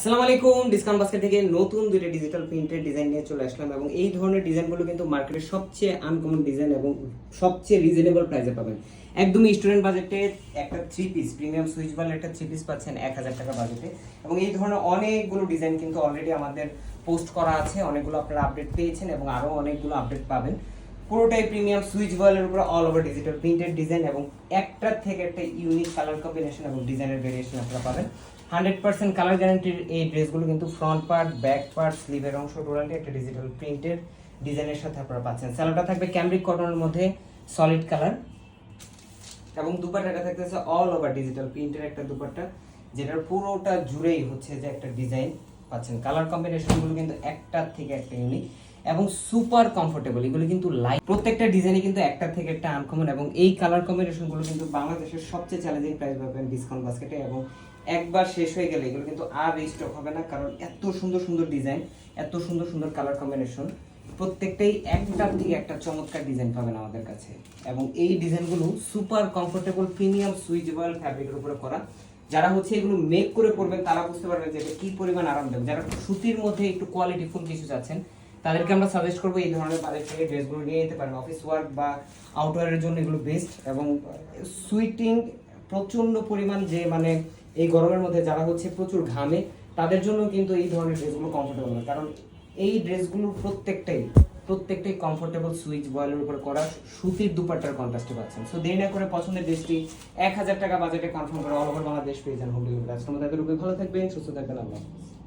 আসসালামু আলাইকুম, discount basket থেকে নতুন দুইটা ডিজিটাল প্রিন্টের ডিজাইন নিয়ে চলে আসলাম এবং এই ধরনের ডিজাইনগুলো কিন্তু মার্কেটের সবচেয়ে আনকমন ডিজাইন এবং সবচেয়ে রিজনেবল প্রাইসে পাবেন। একদমই স্টুডেন্ট বাজেটে একটা থ্রি পিস প্রিমিয়াম সুইচ ওয়ালের একটা থ্রি পিস পাচ্ছেন 1000 টাকা বাজেটে। এবং এই ধরনের অনেকগুলো ডিজাইন কিন্তু অলরেডি আমাদের পোস্ট করা আছে, অনেকগুলো আপনারা আপডেট পেয়েছেন এবং আরও অনেকগুলো আপডেট পাবেন। পুরোটাই প্রিমিয়াম সুইচ ওয়ালের উপরে all over digital printed design এবং একটার থেকে একটা ইউনিক কালার কম্বিনেশন এবং ডিজাইনের ভেরিয়েশন আপনারা পাবেন। 100% কালার গ্যারান্টির এই ড্রেসগুলো কিন্তু ফ্রন্ট পার্ট, ব্যাক পার্ট, স্লিভের অংশ টোটালি একটা ডিজিটাল প্রিন্টের ডিজাইনের সাথে আপনারা পাচ্ছেন। স্যালোটা থাকবে ক্যামব্রিক কটনের মধ্যে সলিড কালার এবং দুপাট্টাটা থাকতেছে অল ওভার ডিজিটাল প্রিন্টের একটা দুপাট্টা, যেটার পুরোটা জুড়েই হচ্ছে যে একটা ডিজাইন পাচ্ছেন। কালার কম্বিনেশনগুলো কিন্তু একটার থেকে একটা ইউনিক এবং সুপার কমফোর্টেবল। এগুলো কিন্তু লাইট, প্রত্যেকটা ডিজাইনে কিন্তু একটার থেকে একটা আনকমন এবং এই কালার কম্বিনেশনগুলো কিন্তু বাংলাদেশের সবচেয়ে চ্যালেঞ্জিং প্রাইস পাবেন ডিসকাউন্ট বাস্কেটে। এবং একবার শেষ হয়ে গেলে এগুলো কিন্তু আর রিস্টক হবে না, কারণ এত সুন্দর সুন্দর ডিজাইন, এত সুন্দর সুন্দর কালার কম্বিনেশন, প্রত্যেকটাই একটার থেকে একটা চমৎকার ডিজাইন পাবেন আমাদের কাছে। এবং এই ডিজাইনগুলো সুপার কমফোর্টেবল প্রিমিয়াম সুইচেবল ফ্যাব্রিকের উপরে করা। যারা হচ্ছে এগুলো মেক করে পরবেন তারা বুঝতে পারবেন যে এটা কি পরিমাণ আরামদায়ক। যারা সুতির মধ্যে একটু কোয়ালিটিফুল কিছু চাচ্ছেন তাদেরকে আমরা সাজেস্ট করবো এই ধরনের বাজেট থেকে ড্রেসগুলো নিয়ে যেতে পারেন। অফিস ওয়ার্ক বা আউটওয়ারের জন্য এগুলো বেস্ট এবং সুইটিং প্রচন্ড পরিমাণ, যে মানে এই গরমের মধ্যে যারা হচ্ছে প্রচুর ঘামে তাদের জন্য কিন্তু এই ধরনের ড্রেসগুলো কমফোর্টেবল হয়, কারণ এই ড্রেসগুলো প্রত্যেকটাই কমফোর্টেবল সুইচ বয়েলের উপর করা সুতির দুপাট্টার কন্ট্রাস্টে পাচ্ছেন। সো দেরি না করে পছন্দের ড্রেসটি 1000 টাকা বাজেটে কনফার্ম করে অল ওভার বাংলাদেশ পেয়ে যান হোম ডেলিভারি। আজকের মধ্যে এতটুকুই, ভালো থাকবেন, সুস্থ থাকবেন, আল্লাহ হাফেজ।